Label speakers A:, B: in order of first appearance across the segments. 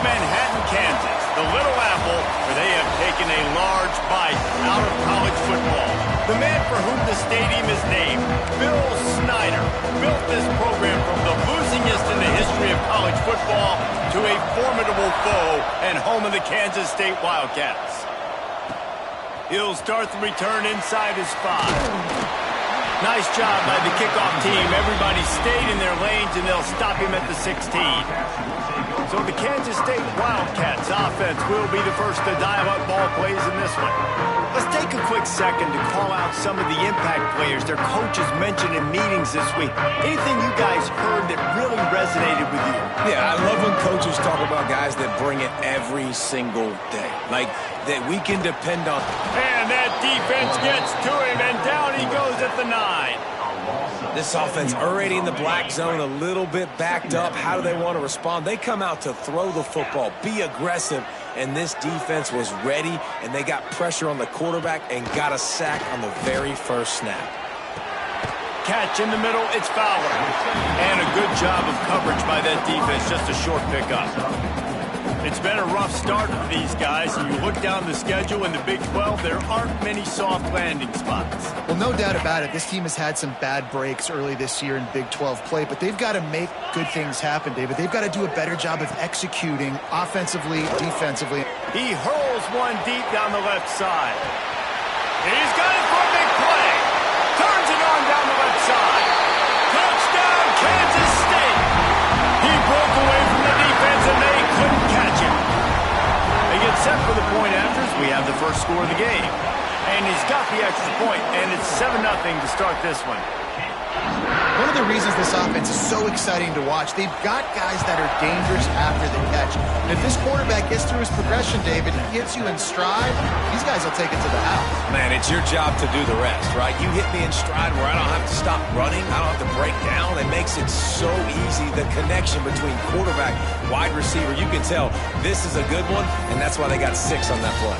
A: Manhattan, Kansas, the Little Apple, where they have taken a large bite out of college football. The man for whom the stadium is named, Bill Snyder, built this program from the losingest in the history of college football to a formidable foe and home of the Kansas State Wildcats. He'll start the return inside his 5. Nice job by the kickoff team. Everybody stayed in their lanes, and they'll stop him at the 16. So the Kansas State Wildcats offense will be the first to dial up ball plays in this one. Let's take a quick second to call out some of the impact players their coaches mentioned in meetings this week. Anything you guys heard that really resonated with you?
B: Yeah, I love when coaches talk about guys that bring it every single day. Like, that we can depend on.
A: And that defense gets to him, and down he goes at the 9.
B: This offense already in the black zone, a little bit backed up. How do they want to respond? They come out to throw the football, be aggressive, and this defense was ready, and they got pressure on the quarterback and got a sack on the very first snap.
A: Catch in the middle, it's Fowler. And a good job of coverage by that defense, just a short pickup. It's been a rough start for these guys, and you look down the schedule in the Big 12, there aren't many soft landing spots.
C: Well, no doubt about it. This team has had some bad breaks early this year in Big 12 play, but they've got to make good things happen, David. They've got to do a better job of executing offensively, defensively.
A: He hurls one deep down the left side. He's got it for a big play. Turns it on down the left side. Touchdown, Kansas State. He broke away from the defense, and they couldn't catch him. They get set for the point afters. We have the first score of the game. And he's got the extra point, and it's 7-0 to start this one.
C: One of the reasons this offense is so exciting to watch, they've got guys that are dangerous after the catch. And if this quarterback gets through his progression, David, he hits you in stride, these guys will take it to the house.
B: Man, it's your job to do the rest, right? You hit me in stride where I don't have to stop running. I don't have to break down. It makes it so easy. The connection between quarterback, wide receiver, you can tell this is a good one, and that's why they got 6 on that play.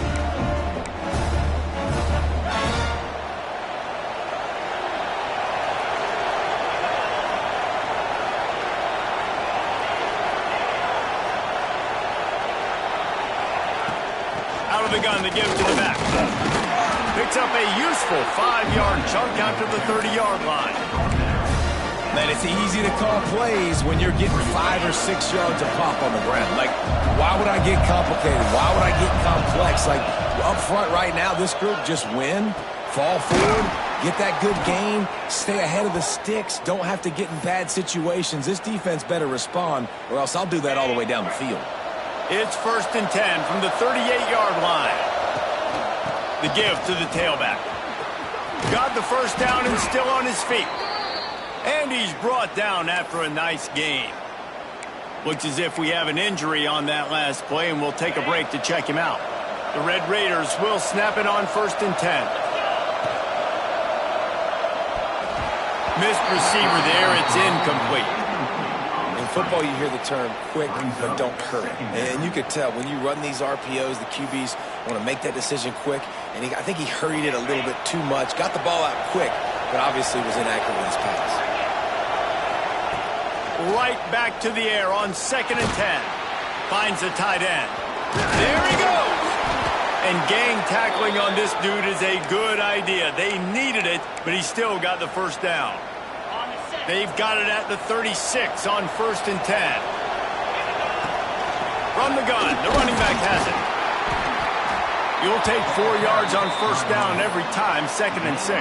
A: The gun to give to the back. Picks up a useful 5-yard chunk out to the 30-yard line.
B: Man, it's easy to call plays when you're getting 5 or 6 yards of pop on the ground. Like, why would I get complicated? Why would I get complex? Like, up front right now, this group just win, fall forward, get that good gain, stay ahead of the sticks, don't have to get in bad situations. This defense better respond, or else I'll do that all the way down the field.
A: It's 1st and 10 from the 38-yard line. The give to the tailback. Got the first down and still on his feet. And he's brought down after a nice gain. Looks as if we have an injury on that last play, and we'll take a break to check him out. The Red Raiders will snap it on 1st and 10. Missed receiver there. It's incomplete.
B: In football, you hear the term quick, but don't hurry. And you could tell when you run these RPOs, the QBs want to make that decision quick. And I think he hurried it a little bit too much. Got the ball out quick, but obviously was inaccurate with his pass.
A: Right back to the air on 2nd and 10. Finds the tight end. There he goes. And gang tackling on this dude is a good idea. They needed it, but he still got the first down. They've got it at the 36 on 1st and 10. From the gun, the running back has it. You'll take 4 yards on 1st down every time, 2nd and 6.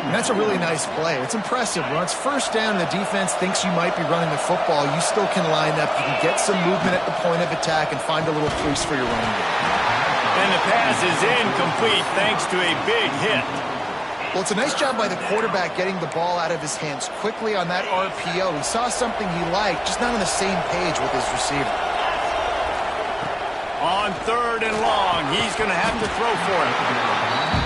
C: And that's a really nice play. It's impressive. When it's 1st down and the defense thinks you might be running the football, you still can line up. You can get some movement at the point of attack and find a little crease for your running game.
A: And the pass is incomplete thanks to a big hit.
C: Well, it's a nice job by the quarterback getting the ball out of his hands quickly on that RPO. He saw something he liked, just not on the same page with his receiver.
A: On 3rd and long, he's going to have to throw for it.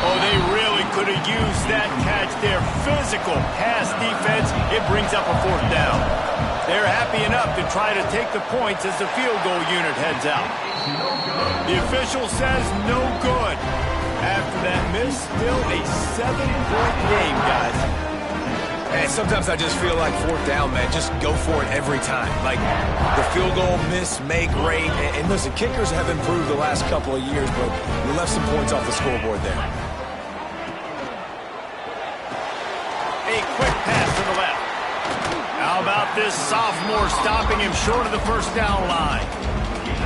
A: Oh, they really could have used that catch there. Physical pass defense, it brings up a 4th down. They're happy enough to try to take the points as the field goal unit heads out. The official says no good. After that miss, still a 7-point game, guys.
B: And sometimes I just feel like fourth down, man, just go for it every time. Like the field goal miss, make, rate. And listen, kickers have improved the last couple of years, but we left some points off the scoreboard there.
A: A quick pass to the left. How about this sophomore stopping him short of the first down line?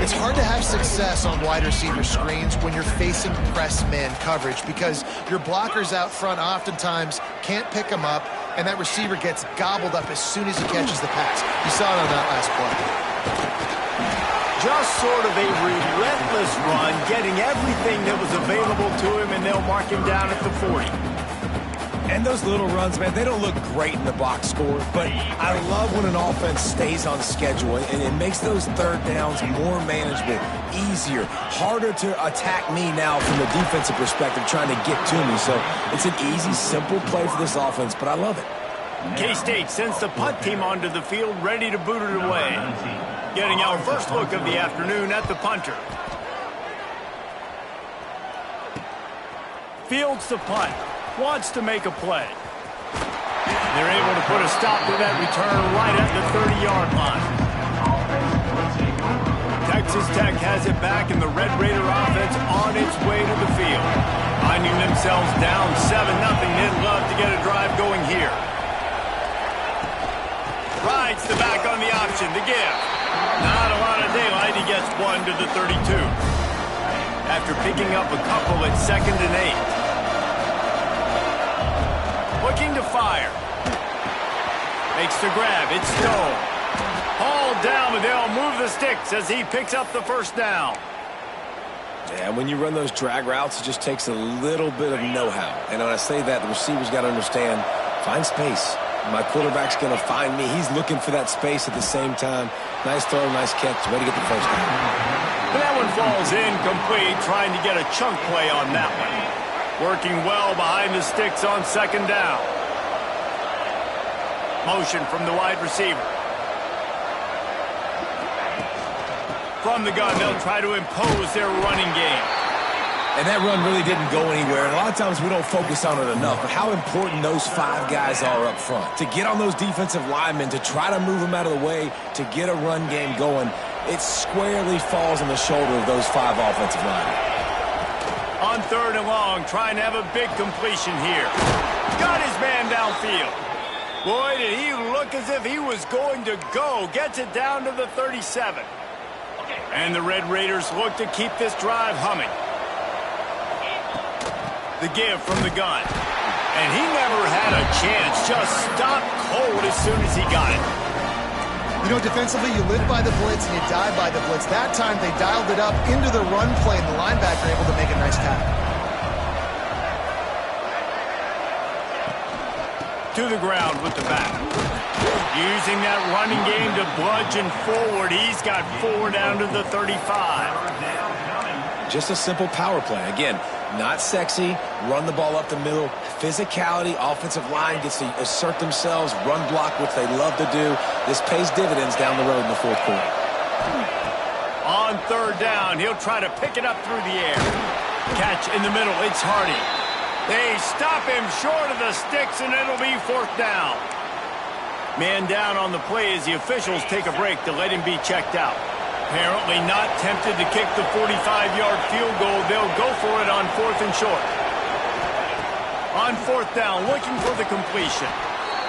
C: It's hard to have success on wide receiver screens when you're facing press man coverage because your blockers out front oftentimes can't pick them up, and that receiver gets gobbled up as soon as he catches the pass. You saw it on that last play.
A: Just sort of a relentless run, getting everything that was available to him, and they'll mark him down at the 40.
B: And those little runs, man, they don't look great in the box score, but I love when an offense stays on schedule, and it makes those third downs more manageable, easier, harder to attack me now from the defensive perspective trying to get to me. So it's an easy, simple play for this offense, but I love it.
A: K-State sends the punt team onto the field, ready to boot it away. Getting our first look of the afternoon at the punter. Fields the punt. Wants to make a play. They're able to put a stop to that return right at the 30-yard line. Texas Tech has it back, and the Red Raider offense on its way to the field. Finding themselves down 7-0, they'd love to get a drive going here. Rides the back on the option to give. Not a lot of daylight, he gets one to the 32. After picking up a couple at 2nd and 8. Looking to fire. Makes the grab. It's Stone. Hauled down, but they'll move the sticks as he picks up the first down.
B: Yeah, when you run those drag routes, it just takes a little bit of know-how. And when I say that, the receiver's got to understand, find space. My quarterback's going to find me. He's looking for that space at the same time. Nice throw, nice catch. Way to get the first down.
A: And that one falls incomplete, trying to get a chunk play on that one. Working well behind the sticks on 2nd down. Motion from the wide receiver. From the gun, they'll try to impose their running game.
B: And that run really didn't go anywhere. And a lot of times we don't focus on it enough, but how important those 5 guys are up front. To get on those defensive linemen, to try to move them out of the way, to get a run game going, it squarely falls on the shoulder of those 5 offensive linemen.
A: On 3rd and long, trying to have a big completion here. Got his man downfield. Boy, did he look as if he was going to go. Gets it down to the 37. And the Red Raiders look to keep this drive humming. The give from the gun. And he never had a chance. Just stopped cold as soon as he got it.
C: You know, defensively, you live by the blitz and you die by the blitz. That time, they dialed it up into the run play, and the linebacker able to make a nice tackle.
A: To the ground with the back. Using that running game to bludgeon forward. He's got 4 down to the 35.
B: Just a simple power play. Again, not sexy, run the ball up the middle. Physicality, offensive line gets to assert themselves, run block, which they love to do. This pays dividends down the road in the 4th quarter.
A: On 3rd down, he'll try to pick it up through the air. Catch in the middle, it's Hardy. They stop him short of the sticks, and it'll be 4th down. Man down on the play as the officials take a break to let him be checked out. Apparently not tempted to kick the 45-yard field goal. They'll go for it on 4th and short. On 4th down, looking for the completion.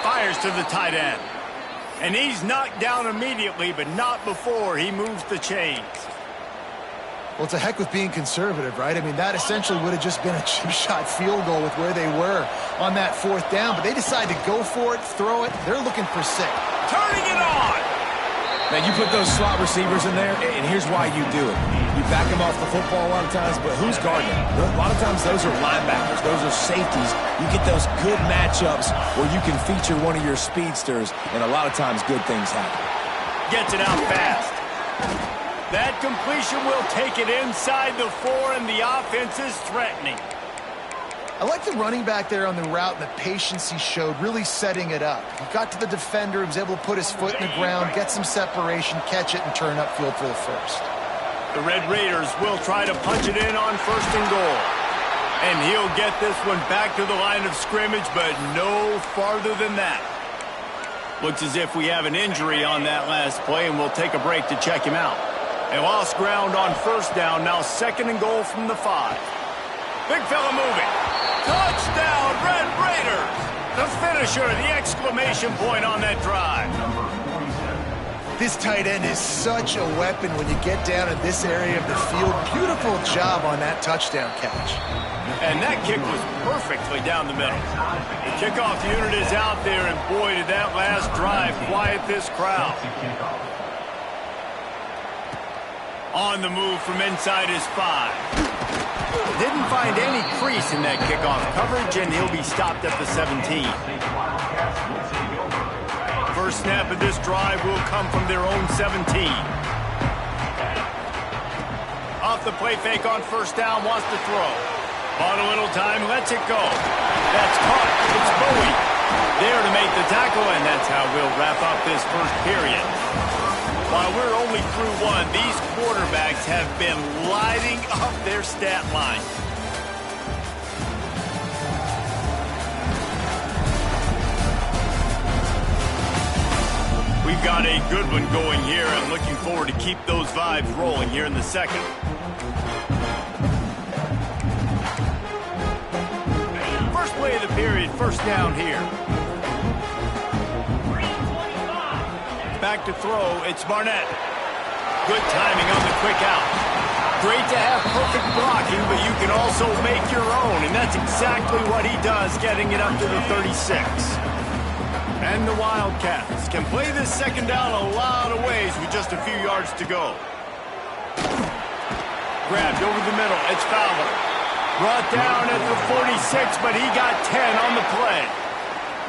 A: Fires to the tight end. And he's knocked down immediately, but not before he moves the chains.
C: Well, it's a heck with being conservative, right? I mean, that essentially would have just been a chip shot field goal with where they were on that 4th down. But they decide to go for it, throw it. They're looking for 6.
A: Turning it on!
B: Now, you put those slot receivers in there, and here's why you do it. You back them off the football a lot of times, but who's guarding them? A lot of times those are linebackers. Those are safeties. You get those good matchups where you can feature one of your speedsters, and a lot of times good things happen.
A: Gets it out fast. That completion will take it inside the 4, and the offense is threatening.
C: I like the running back there on the route and the patience he showed, really setting it up. He got to the defender, he was able to put his foot in the ground, get some separation, catch it, and turn upfield for the first.
A: The Red Raiders will try to punch it in on 1st and goal. And he'll get this one back to the line of scrimmage, but no farther than that. Looks as if we have an injury on that last play, and we'll take a break to check him out. They lost ground on first down, now 2nd and goal from the 5. Big fella moving. Touchdown, Red Raiders! The finisher, the exclamation point on that drive.
C: This tight end is such a weapon when you get down in this area of the field. Beautiful job on that touchdown catch.
A: And that kick was perfectly down the middle. The kickoff unit is out there, and boy, did that last drive quiet this crowd. On the move from inside his 5. Didn't find any crease in that kickoff coverage, and he'll be stopped at the 17. First snap of this drive will come from their own 17. Off the play fake on first down, wants to throw. Bought a little time, lets it go. That's caught. It's Bowie there to make the tackle, and that's how we'll wrap up this first period. While we're only through one, these quarterbacks have been lighting up their stat line. We've got a good one going here. I'm looking forward to keep those vibes rolling here in the second. First play of the period, first down here. Back to throw, it's Barnett. Good timing on the quick out. Great to have perfect blocking, but you can also make your own, and that's exactly what he does, getting it up to the 36. And the Wildcats can play this second down a lot of ways with just a few yards to go. Grabbed over the middle, it's Fowler. Brought down at the 46, but he got 10 on the play.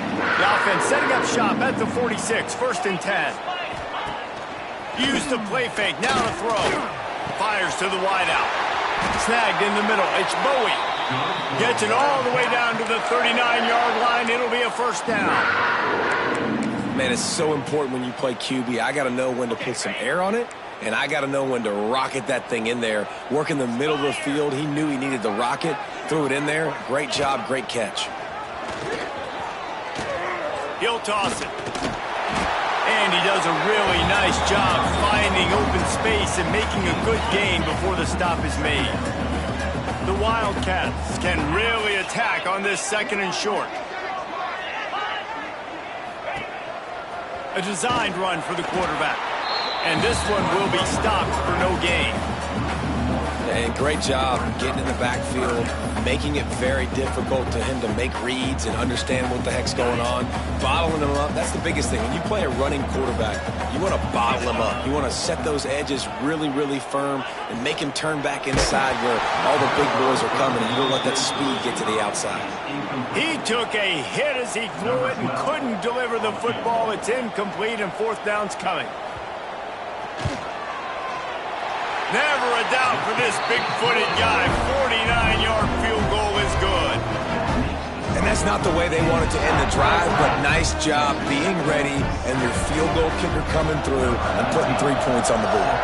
A: The offense setting up shop at the 46, 1st and 10. Used the play fake, now to throw. Fires to the wideout. Snagged in the middle, it's Bowie. Gets it all the way down to the 39-yard line. It'll be a first down.
B: Man, it's so important when you play QB. I got to know when to put some air on it, and I got to know when to rocket that thing in there. Work in the middle of the field. He knew he needed the rocket. Threw it in there. Great job, great catch.
A: He'll toss it. And he does a really nice job finding open space and making a good gain before the stop is made. The Wildcats can really attack on this 2nd and short. A designed run for the quarterback. And this one will be stopped for no gain.
B: And great job getting in the backfield, making it very difficult to him to make reads and understand what the heck's going on. Bottling him up, that's the biggest thing. When you play a running quarterback, you want to bottle him up. You want to set those edges really, really firm and make him turn back inside where all the big boys are coming, and you don't let that speed get to the outside.
A: He took a hit as he threw it and couldn't deliver the football. It's incomplete, and 4th down's coming. Never a doubt for this big-footed guy. 49-yard field goal is good.
B: And that's not the way they wanted to end the drive, but nice job being ready and your field goal kicker coming through and putting 3 points on the board.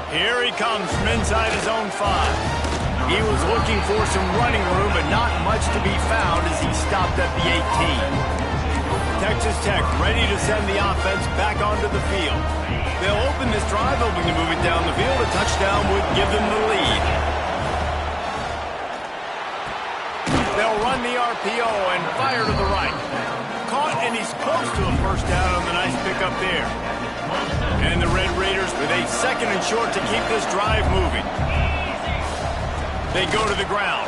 A: Here he comes from inside his own 5. He was looking for some running room, but not much to be found as he stopped at the 18. Texas Tech ready to send the offense back onto the field. They'll open this drive, hoping to move it down the field. A touchdown would give them the lead. They'll run the RPO and fire to the right. Caught, and he's close to a first down on the nice pickup there. And the Red Raiders with a 2nd and short to keep this drive moving. They go to the ground.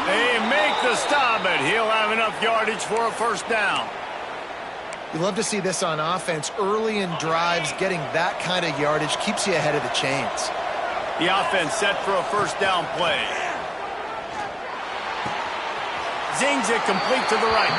A: They make the stop, but he'll have enough yardage for a first down.
C: You love to see this on offense. Early in drives, getting that kind of yardage keeps you ahead of the chains.
A: The offense set for a first down play. Zings it complete to the right.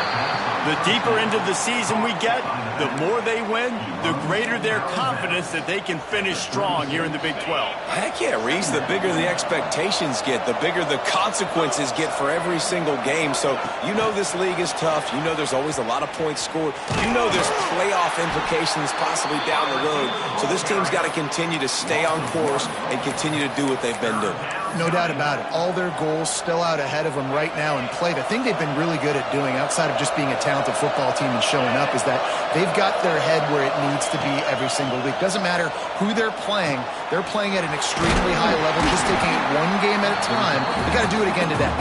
A: The deeper into the season we get, the more they win, the greater their confidence that they can finish strong here in the Big 12.
B: Heck yeah, Reese. The bigger the expectations get, the bigger the consequences get for every single game. So you know this league is tough. You know there's always a lot of points scored. You know there's playoff implications possibly down the road. So this team's got to continue to stay on course and continue to do what they've been doing.
C: No doubt about it. All their goals still out ahead of them right now in play. The thing they've been really good at doing, outside of just being a talented football team and showing up, is that they've got their head where it needs to be every single week. Doesn't matter who they're playing at an extremely high level, just taking it one game at a time. They got to do it again today.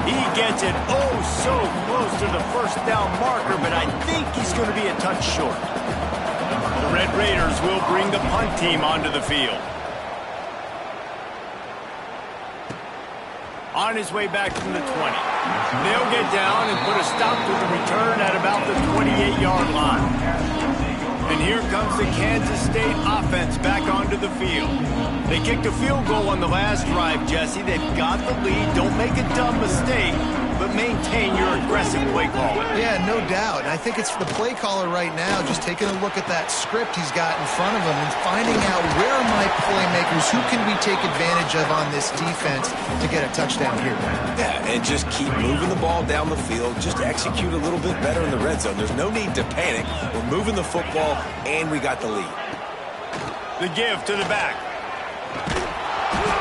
A: He gets it oh so close to the first down marker, but I think he's going to be a touch short. The Red Raiders will bring the punt team onto the field. On his way back from the 20. They'll get down and put a stop to the return at about the 28-yard line. And here comes the Kansas State offense back onto the field. They kicked a field goal on the last drive, Jesse. They've got the lead. Don't make a dumb mistake, but maintain your aggressive play call.
C: Yeah, no doubt. And I think it's the play caller right now just taking a look at that script he's got in front of him and finding out where are my playmakers, who can we take advantage of on this defense to get a touchdown here.
B: Yeah, and just keep moving the ball down the field. Just execute a little bit better in the red zone. There's no need to panic. We're moving the football, and we got the lead.
A: The give to the back.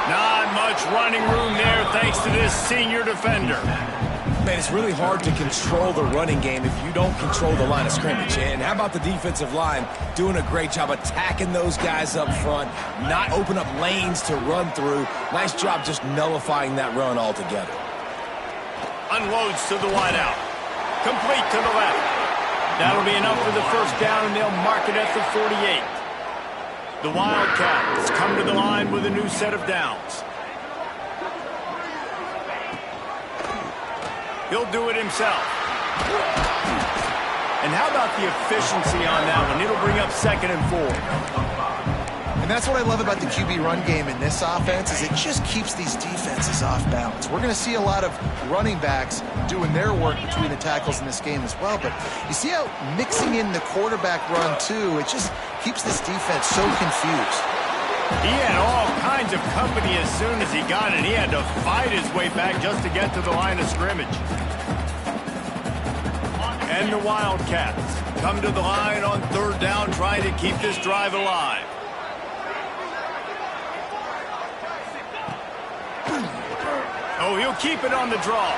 A: Not much running room there thanks to this senior defender.
B: Man, it's really hard to control the running game if you don't control the line of scrimmage. And how about the defensive line doing a great job attacking those guys up front, not open up lanes to run through. Nice job just nullifying that run altogether.
A: Unloads to the wideout. Complete to the left. That'll be enough for the first down, and they'll mark it at the 48. The Wildcats come to the line with a new set of downs. He'll do it himself. And how about the efficiency on that one? It'll bring up 2nd and 4.
C: And that's what I love about the QB run game in this offense, is it just keeps these defenses off balance. We're going to see a lot of running backs doing their work between the tackles in this game as well. But you see how mixing in the quarterback run, too, it just keeps this defense so confused.
A: He had all kinds of company as soon as he got it. He had to fight his way back just to get to the line of scrimmage. And the Wildcats come to the line on 3rd down, trying to keep this drive alive. Oh, he'll keep it on the draw.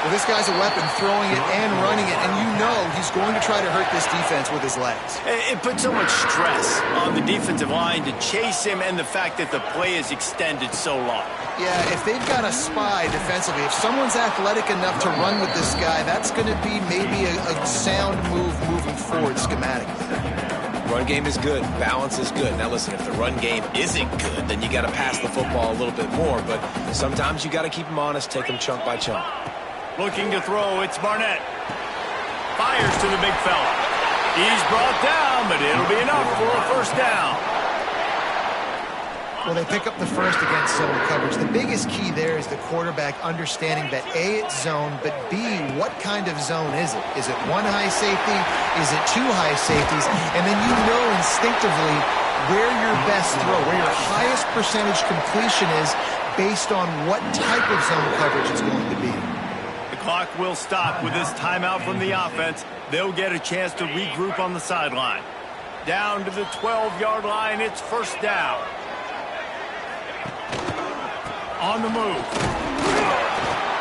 C: Well, this guy's a weapon, throwing it and running it, and you know he's going to try to hurt this defense with his legs.
A: It puts so much stress on the defensive line to chase him, and the fact that the play is extended so long.
C: Yeah, if they've got a spy defensively, if someone's athletic enough to run with this guy, that's going to be maybe a sound move moving forward schematically.
B: Run game is good. Balance is good. Now, listen, if the run game isn't good, then you got to pass the football a little bit more. But sometimes you got to keep them honest, take them chunk by chunk.
A: Looking to throw, it's Barnett. Fires to the big fella. He's brought down, but it'll be enough for a first down.
C: Well, they pick up the first against zone coverage. The biggest key there is the quarterback understanding that A, it's zone, but B, what kind of zone is it? Is it one high safety? Is it two high safeties? And then you know instinctively where your best throw, where your highest percentage completion is based on what type of zone coverage it's going to be.
A: The clock will stop with this timeout from the offense. They'll get a chance to regroup on the sideline. Down to the 12-yard line, it's first down. On the move.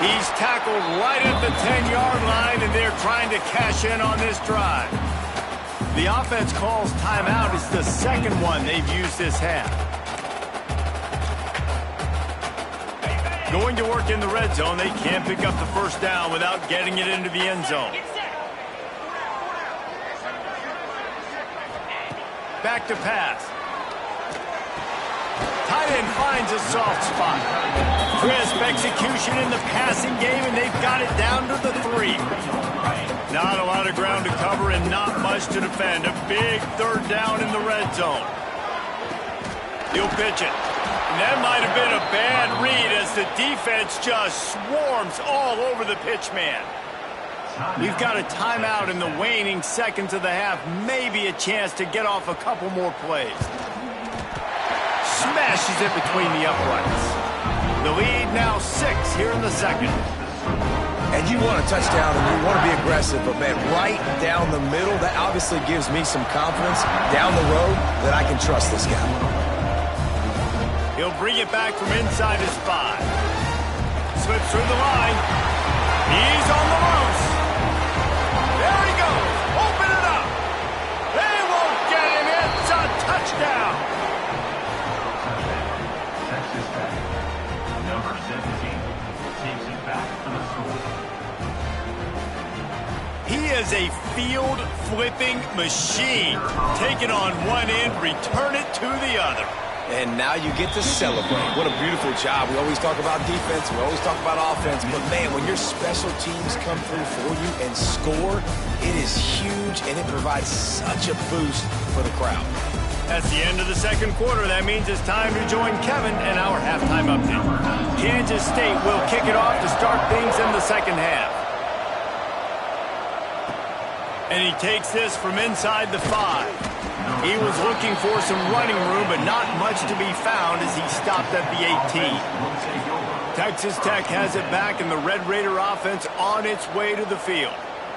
A: He's tackled right at the 10-yard line, and they're trying to cash in on this drive. The offense calls timeout. It's the second one they've used this half. Going to work in the red zone. They can't pick up the first down without getting it into the end zone. Back to pass. Tight end finds a soft spot. Crisp execution in the passing game, and they've got it down to the 3. Not a lot of ground to cover and not much to defend. A big third down in the red zone. He'll pitch it. And that might have been a bad read as the defense just swarms all over the pitch man. We've got a timeout in the waning seconds of the half. Maybe a chance to get off a couple more plays. Smashes it between the uprights. The lead now 6 here in the second.
B: And you want a touchdown and you want to be aggressive, but man, right down the middle, that obviously gives me some confidence down the road that I can trust this guy.
A: He'll bring it back from inside his 5. Slips through the line. He's on the loose. There he goes. Open it up. They won't get him. It's a touchdown.
D: Texas Tech, number 17, takes it back for the score.
A: He is a field-flipping machine. Take it on one end, return it to the other.
B: And now you get to celebrate. What a beautiful job. We always talk about defense. We always talk about offense. But, man, when your special teams come through for you and score, it is huge, and it provides such a boost for the crowd.
A: That's the end of the second quarter. That means it's time to join Kevin in our halftime update. Kansas State will kick it off to start things in the second half. And he takes this from inside the 5. He was looking for some running room, but not much to be found as he stopped at the 18. Texas Tech has it back, and the Red Raider offense on its way to the field.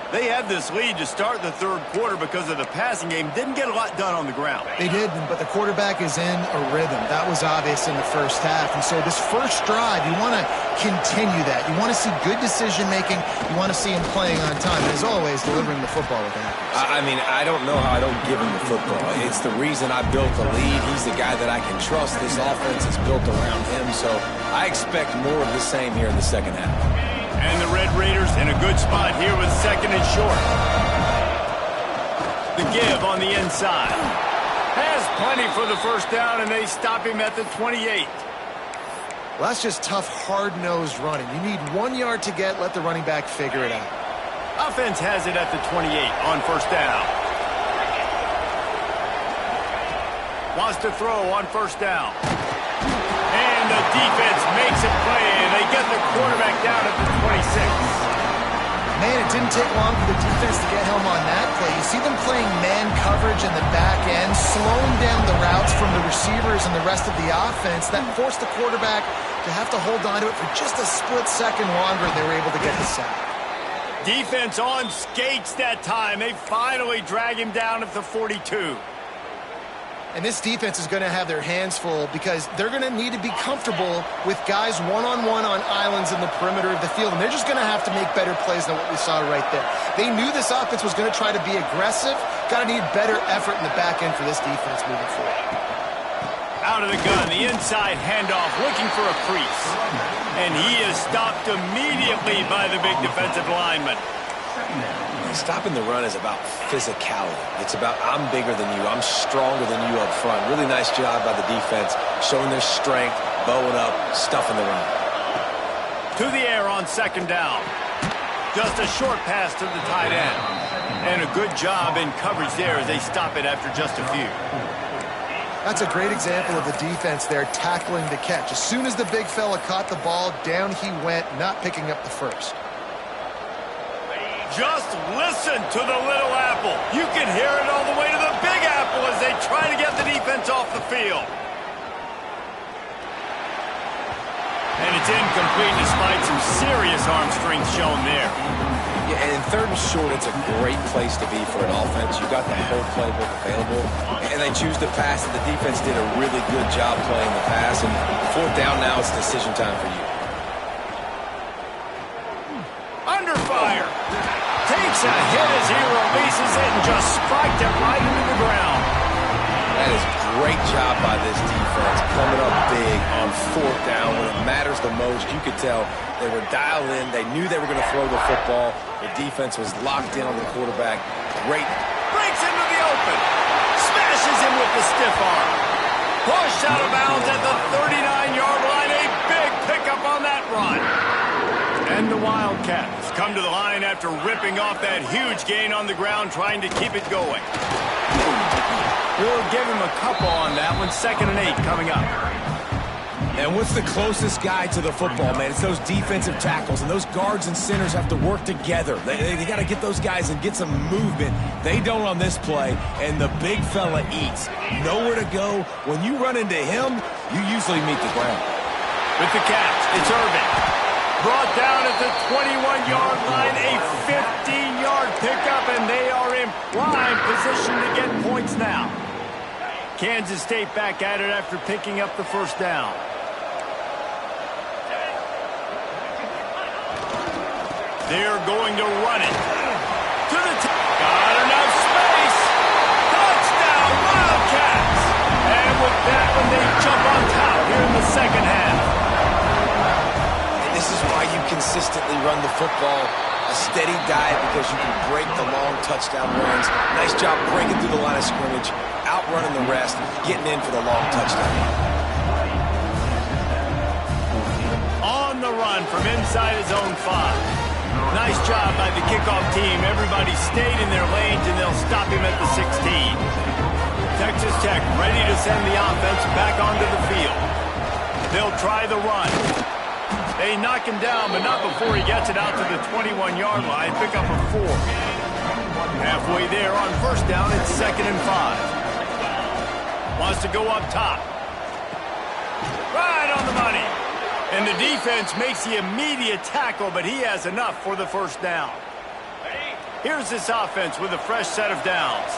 A: They had this lead to start the third quarter because of the passing game. Didn't get a lot done on the ground.
C: They did, but the quarterback is in a rhythm. That was obvious in the first half. And so this first drive, you want to continue that. You want to see good decision-making. You want to see him playing on time. And as always, delivering the football with accuracy.
B: I mean, I don't know how I don't give him the football. It's the reason I built the lead. He's the guy that I can trust. This offense is built around him. So I expect more of the same here in the second half.
A: And the Red Raiders in a good spot here with second and short. The give on the inside. Has plenty for the first down, and they stop him at the 28.
C: Well, that's just tough, hard-nosed running. You need 1 yard to get, let the running back figure it out.
A: Offense has it at the 28 on first down. Wants to throw on first down. And the defense makes a play, and they get the quarterback down at the 26.
C: Man, it didn't take long for the defense to get home on that play. You see them playing man coverage in the back end, slowing down the routes from the receivers and the rest of the offense. That forced the quarterback to have to hold on to it for just a split second longer, and they were able to get the sack.
A: Defense on skates that time. They finally drag him down at the 42.
C: And this defense is going to have their hands full because they're going to need to be comfortable with guys one-on-one on islands in the perimeter of the field. And they're just going to have to make better plays than what we saw right there. They knew this offense was going to try to be aggressive. Got to need better effort in the back end for this defense moving forward.
A: Out of the gun, the inside handoff, looking for a crease. And he is stopped immediately by the big defensive lineman.
B: Stopping the run is about physicality. It's about I'm bigger than you. I'm stronger than you up front. Really nice job by the defense, showing their strength, bowing up, stuffing the run.
A: To the air on second down. Just a short pass to the tight end. And a good job in coverage there as they stop it after just a few.
C: That's a great example of the defense there tackling the catch. As soon as the big fella caught the ball, down he went, not picking up the first.
A: Just listen to the little apple. You can hear it all the way to the big apple as they try to get the defense off the field. And it's incomplete despite some serious arm strength shown there.
B: Yeah, and third and short, it's a great place to be for an offense. You got the whole playbook available, and they choose to pass it. The defense did a really good job playing the pass, and fourth down now, it's decision time for you.
A: Under fire. Takes a hit as he releases it and just spiked it right into the ground.
B: That is great job by this defense, coming up big on fourth down when it matters the most. You could tell they were dialed in. They knew they were going to throw the football. The defense was locked in on the quarterback. Great.
A: Breaks into the open. Smashes him with the stiff arm. Pushed out of bounds at the 39-yard line. A big pickup on that run. And the Wildcats come to the line after ripping off that huge gain on the ground, trying to keep it going. We'll give him a couple on that one. 2nd and 8 coming up.
B: And what's the closest guy to the football, man? It's those defensive tackles, and those guards and centers have to work together. They got to get those guys and get some movement. They don't on this play, and the big fella eats. Nowhere to go. When you run into him, you usually meet the ground.
A: With the catch, it's Irvin. Brought down at the 21-yard line, a 15-yard pickup, and they are in prime position to get points now. Kansas State back at it after picking up the first down. They're going to run it. To the top. Got enough space. Touchdown, Wildcats. And with that one, they jump on top here in the second half.
B: And this is why you consistently run the football. A steady diet because you can break the long touchdown runs. Nice job breaking through the line of scrimmage, outrunning the rest, getting in for the long touchdown.
A: On the run from inside his own 5. Nice job by the kickoff team. Everybody stayed in their lanes, and they'll stop him at the 16. Texas Tech ready to send the offense back onto the field. They'll try the run. They knock him down, but not before he gets it out to the 21-yard line. Pick up a 4. Halfway there on first down, it's 2nd and 5. Wants to go up top. Right on the money. And the defense makes the immediate tackle, but he has enough for the first down. Here's this offense with a fresh set of downs.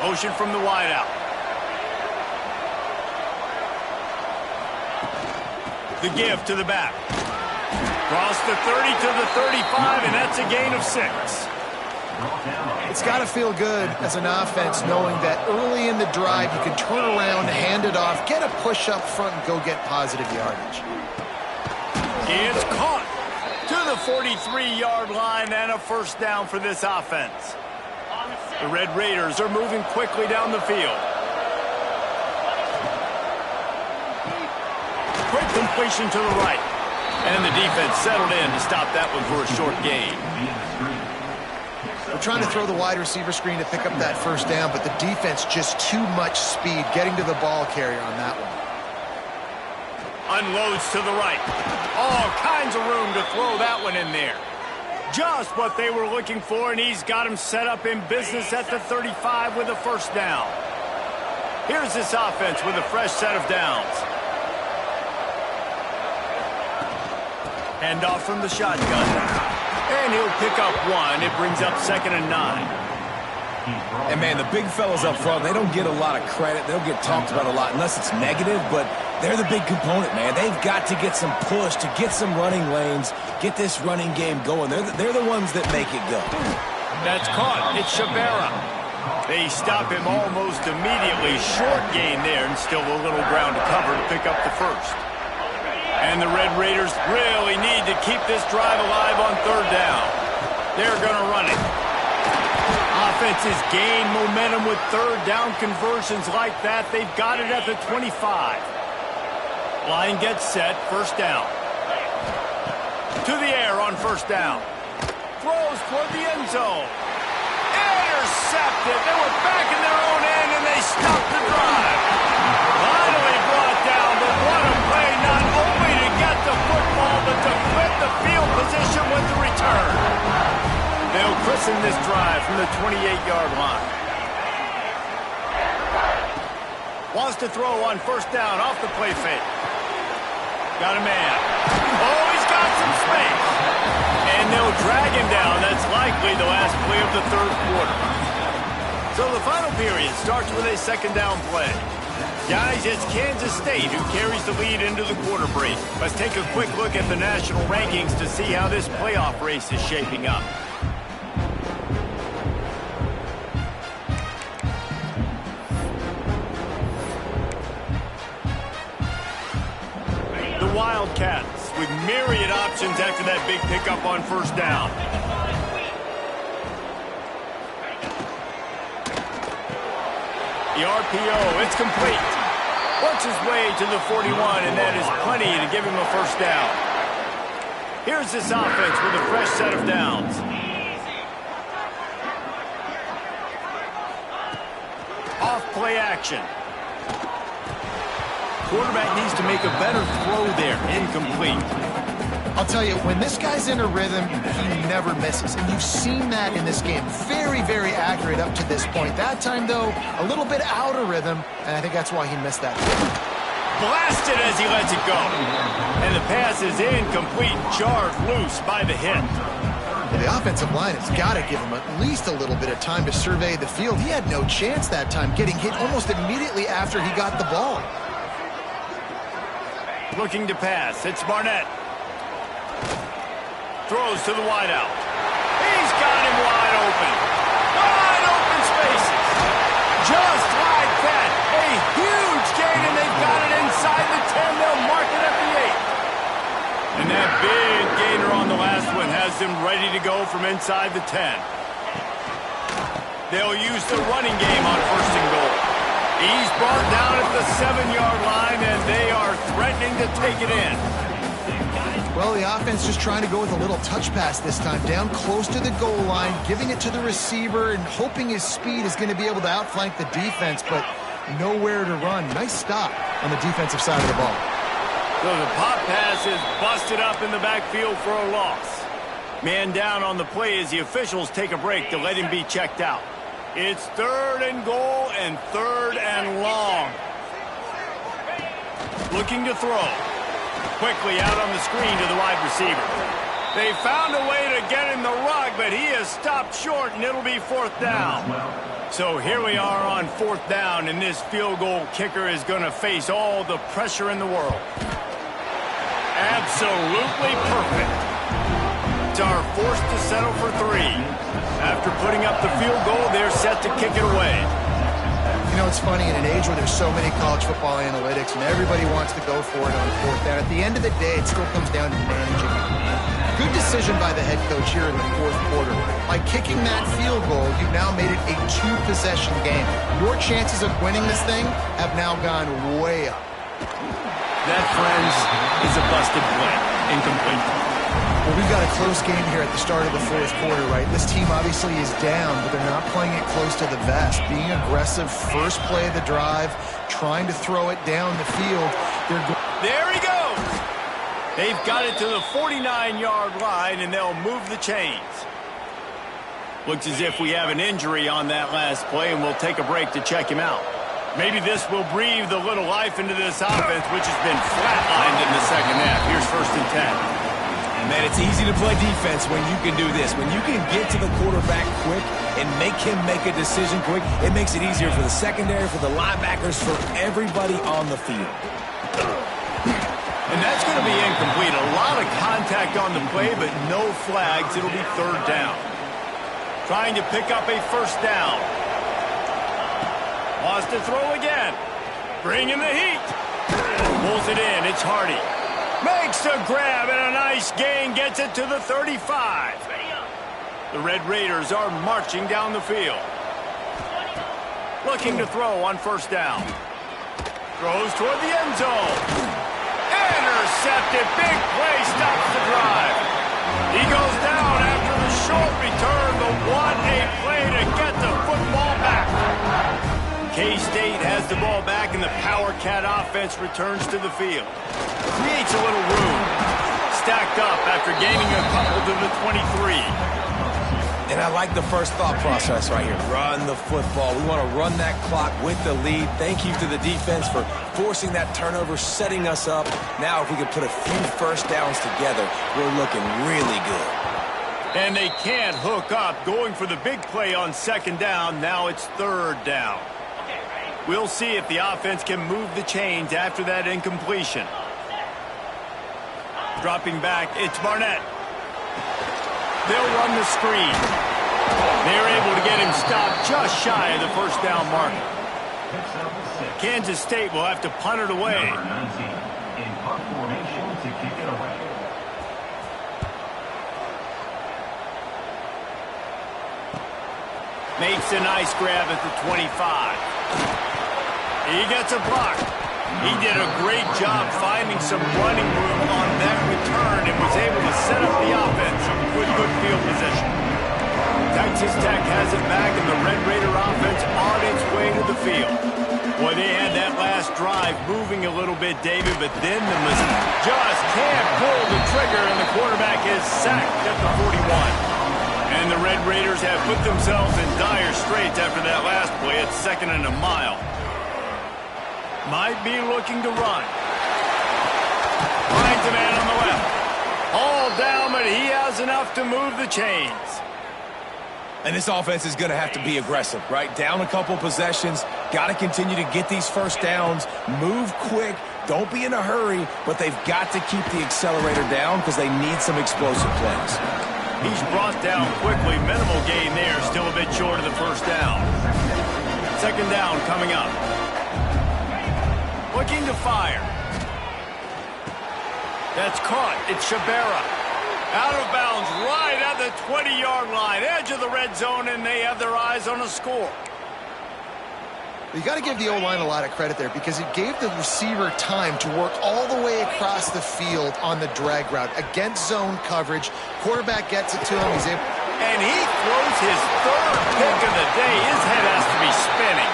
A: Motion from the wideout. The give to the back. Cross the 30 to the 35, and that's a gain of 6.
C: It's got to feel good as an offense knowing that early in the drive you can turn around, hand it off, get a push up front, and go get positive yardage.
A: It's caught to the 43-yard line and a first down for this offense. The Red Raiders are moving quickly down the field. Quick completion to the right. And the defense settled in to stop that one for a short gain.
C: We're trying to throw the wide receiver screen to pick up that first down, but the defense just too much speed getting to the ball carrier on that one.
A: Unloads to the right. All kinds of room to throw that one in there. Just what they were looking for, and he's got him set up in business at the 35 with a first down. Here's this offense with a fresh set of downs. Handoff from the shotgun. And he'll pick up 1. It brings up 2nd and 9.
B: And, man, the big fellas up front, they don't get a lot of credit. They don't get talked about a lot unless it's negative, but they're the big component, man. They've got to get some push, to get some running lanes, get this running game going. They're the ones that make it go.
A: That's caught. It's Shabera. They stop him almost immediately. Short gain there, and still a little ground to cover to pick up the first. And the Red Raiders really need to keep this drive alive on third down. They're going to run it. Offenses gain momentum with third down conversions like that. They've got it at the 25. Line gets set, first down. To the air on first down. Throws toward the end zone. Intercepted. They were back in their own end, and they stopped the drive. Finally brought down, but what a play, not only to get the football, but to flip the field position with the return. They'll christen this drive from the 28-yard line. Wants to throw on first down off the play fake. Got a man. Oh, he's got some space. And they'll drag him down. That's likely the last play of the third quarter. So the final period starts with a second down play. Guys, it's Kansas State who carries the lead into the quarter break. Let's take a quick look at the national rankings to see how this playoff race is shaping up. The Wildcats with myriad options after that big pickup on first down. The RPO, it's complete. Works his way to the 41, and that is plenty to give him a first down. Here's this offense with a fresh set of downs. Off play action. Quarterback needs to make a better throw there. Incomplete.
C: I'll tell you, when this guy's in a rhythm, he never misses. And you've seen that in this game. Very, very accurate up to this point. That time, though, a little bit out of rhythm, and I think that's why he missed that.
A: Blasted as he lets it go. And the pass is incomplete, jarred loose by the hit.
C: Well, the offensive line has got to give him at least a little bit of time to survey the field. He had no chance that time, getting hit almost immediately after he got the ball.
A: Looking to pass. It's Barnett. Throws to the wideout. He's got him wide open. Wide open spaces. Just like that. A huge gain, and they've got it inside the 10. They'll mark it at the 8. And that big gainer on the last one has them ready to go from inside the 10. They'll use the running game on 1st and goal. He's brought down at the 7-yard line, and they are threatening to take it in.
C: Well, the offense just trying to go with a little touch pass this time, down close to the goal line, giving it to the receiver and hoping his speed is going to be able to outflank the defense, but nowhere to run. Nice stop on the defensive side of the ball.
A: So the pop pass is busted up in the backfield for a loss. Man down on the play as the officials take a break to let him be checked out. It's 3rd and goal and 3rd and long. Looking to throw. Quickly out on the screen to the wide receiver. They found a way to get in the rug, but he is stopped short, and it'll be 4th down. So here we are on 4th down, and this field goal kicker is going to face all the pressure in the world. Absolutely perfect. Are forced to settle for 3. After putting up the field goal, they're set to kick it away.
C: You know, it's funny, in an age where there's so many college football analytics and everybody wants to go for it on 4th down, at the end of the day, it still comes down to managing it. Good decision by the head coach here in the 4th quarter. By kicking that field goal, you've now made it a 2-possession game. Your chances of winning this thing have now gone way up.
A: That, friends, is a busted play. Incomplete.
C: Well, we've got a close game here at the start of the 4th quarter, right? This team obviously is down, but they're not playing it close to the vest. Being aggressive, first play of the drive, trying to throw it down the field.
A: There he goes! They've got it to the 49-yard line, and they'll move the chains. Looks as if we have an injury on that last play, and we'll take a break to check him out. Maybe this will breathe a little life into this offense, which has been flatlined in the second half. Here's 1st and 10.
B: Man, it's easy to play defense when you can do this. When you can get to the quarterback quick and make him make a decision quick, it makes it easier for the secondary, for the linebackers, for everybody on the field.
A: And that's going to be incomplete. A lot of contact on the play, but no flags. It'll be 3rd down. Trying to pick up a 1st down. Wants to throw again. Bringing the heat. Pulls it in. It's Hardy. Makes a grab and a nice gain, gets it to the 35. The Red Raiders are marching down the field. Looking to throw on 1st down. Throws toward the end zone. Intercepted. Big play stops the drive. He goes down after the short return, but what a play to get the football back. K-State has the ball back, and the Power Cat offense returns to the field. Creates a little room. Stacked up after gaining a couple to the 23.
B: And I like the first thought process right here. Run the football. We want to run that clock with the lead. Thank you to the defense for forcing that turnover, setting us up. Now if we can put a few 1st downs together, we're looking really good.
A: And they can't hook up. Going for the big play on 2nd down. Now it's 3rd down. We'll see if the offense can move the chains after that incompletion. Dropping back, it's Barnett. They'll run the screen. They're able to get him stopped just shy of the 1st down marker. Kansas State will have to punt it away.
D: Number 19 in punt formation to kick it away.
A: Makes a nice grab at the 25. He gets a block. He did a great job finding some running room on that return and was able to set up the offense with good field position. Texas Tech has it back, and the Red Raider offense on its way to the the field. Boy, they had that last drive moving a little bit, David, but then the just can't pull the trigger, and the quarterback is sacked at the 41. And the Red Raiders have put themselves in dire straits after that last play. It's 2nd and a mile. Might be looking to run. Finds a man on the left. All down, but he has enough to move the chains.
B: And this offense is going to have to be aggressive, right? Down a couple possessions, got to continue to get these first downs, move quick, don't be in a hurry, but they've got to keep the accelerator down because they need some explosive plays.
A: He's brought down quickly. Minimal gain there, still a bit short of the first down. 2nd down coming up. Looking to fire. That's caught. It's Shabera. Out of bounds, right at the 20-yard line, edge of the red zone, and they have their eyes on a score.
C: You got to give the O-line a lot of credit there because it gave the receiver time to work all the way across the field on the drag route against zone coverage. Quarterback gets it to him. He's able.
A: And he throws his 3rd pick of the day. His head has to be spinning.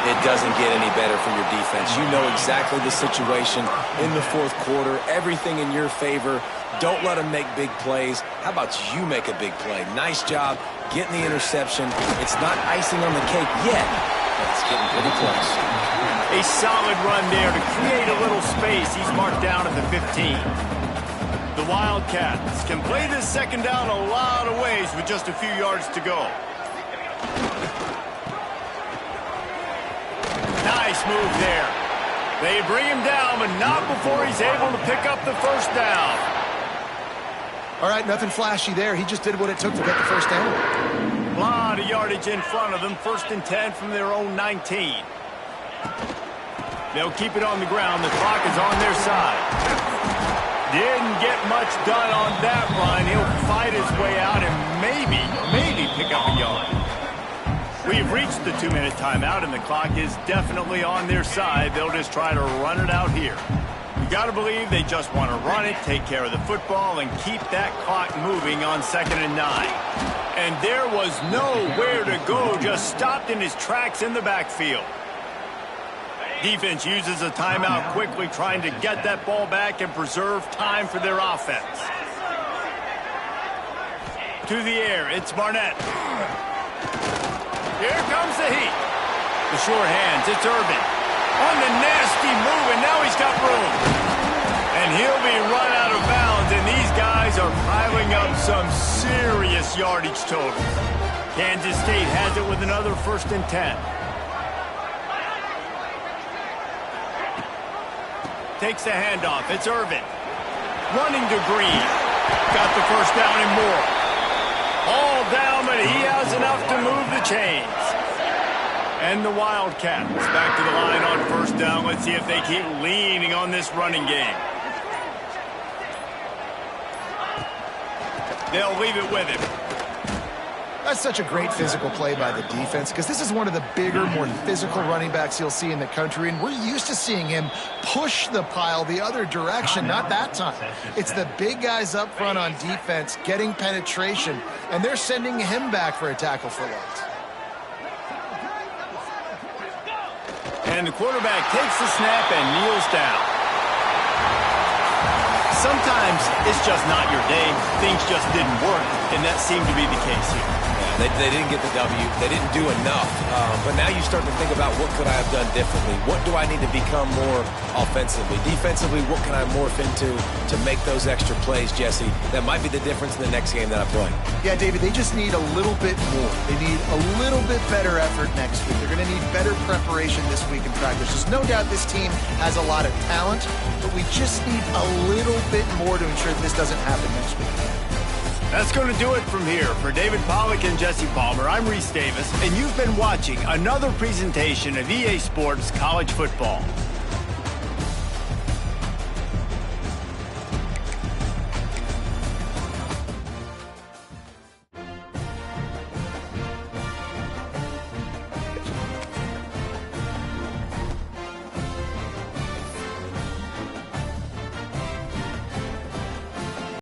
B: It doesn't get any better for your defense. You know exactly the situation in the 4th quarter. Everything in your favor. Don't let them make big plays. How about you make a big play? Nice job getting the interception. It's not icing on the cake yet, but it's getting pretty close.
A: A solid run there to create a little space. He's marked down at the 15. The Wildcats can play this 2nd down a lot of ways with just a few yards to go. Nice move there. They bring him down, but not before he's able to pick up the first down.
C: All right, nothing flashy there. He just did what it took to get the first down.
A: A lot of yardage in front of them. 1st and 10 from their own 19. They'll keep it on the ground. The clock is on their side. Didn't get much done on that run. He'll fight his way out and maybe pick up a yard. We've reached the 2-minute timeout, and the clock is definitely on their side. They'll just try to run it out here. You got to believe they just want to run it, take care of the football, and keep that clock moving on 2nd and 9. And there was nowhere to go, just stopped in his tracks in the backfield. Defense uses a timeout quickly, trying to get that ball back and preserve time for their offense. To the air, it's Barnett. Here comes the heat. The short hands, it's Irvin. On the nasty move, and now he's got room. And he'll be run out of bounds, and these guys are piling up some serious yardage totals. Kansas State has it with another 1st and 10. Takes the handoff. It's Irvin. Running to Green. Got the first down and more. All down, but he has enough to move the chains. And the Wildcats back to the line on 1st down. Let's see if they keep leaning on this running game. They'll leave it with him.
C: That's such a great physical play by the defense because this is one of the bigger, more physical running backs you'll see in the country, and we're used to seeing him push the pile the other direction. Not that time. It's the big guys up front on defense getting penetration, and they're sending him back for a tackle for loss.
A: And the quarterback takes the snap and kneels down. Sometimes it's just not your day. Things just didn't work, and that seemed to be the case here.
B: They didn't get the W. They didn't do enough. But now you start to think about what could I have done differently? What do I need to become more offensively? Defensively, what can I morph into to make those extra plays, Jesse? That might be the difference in the next game that I play.
C: Yeah, David, they just need a little bit more. They need a little bit better effort next week. They're going to need better preparation this week in practice. There's no doubt this team has a lot of talent, but we just need a little bit more to ensure that this doesn't happen next week.
A: That's going to do it from here. For David Pollack and Jesse Palmer, I'm Reese Davis, and you've been watching another presentation of EA Sports College Football.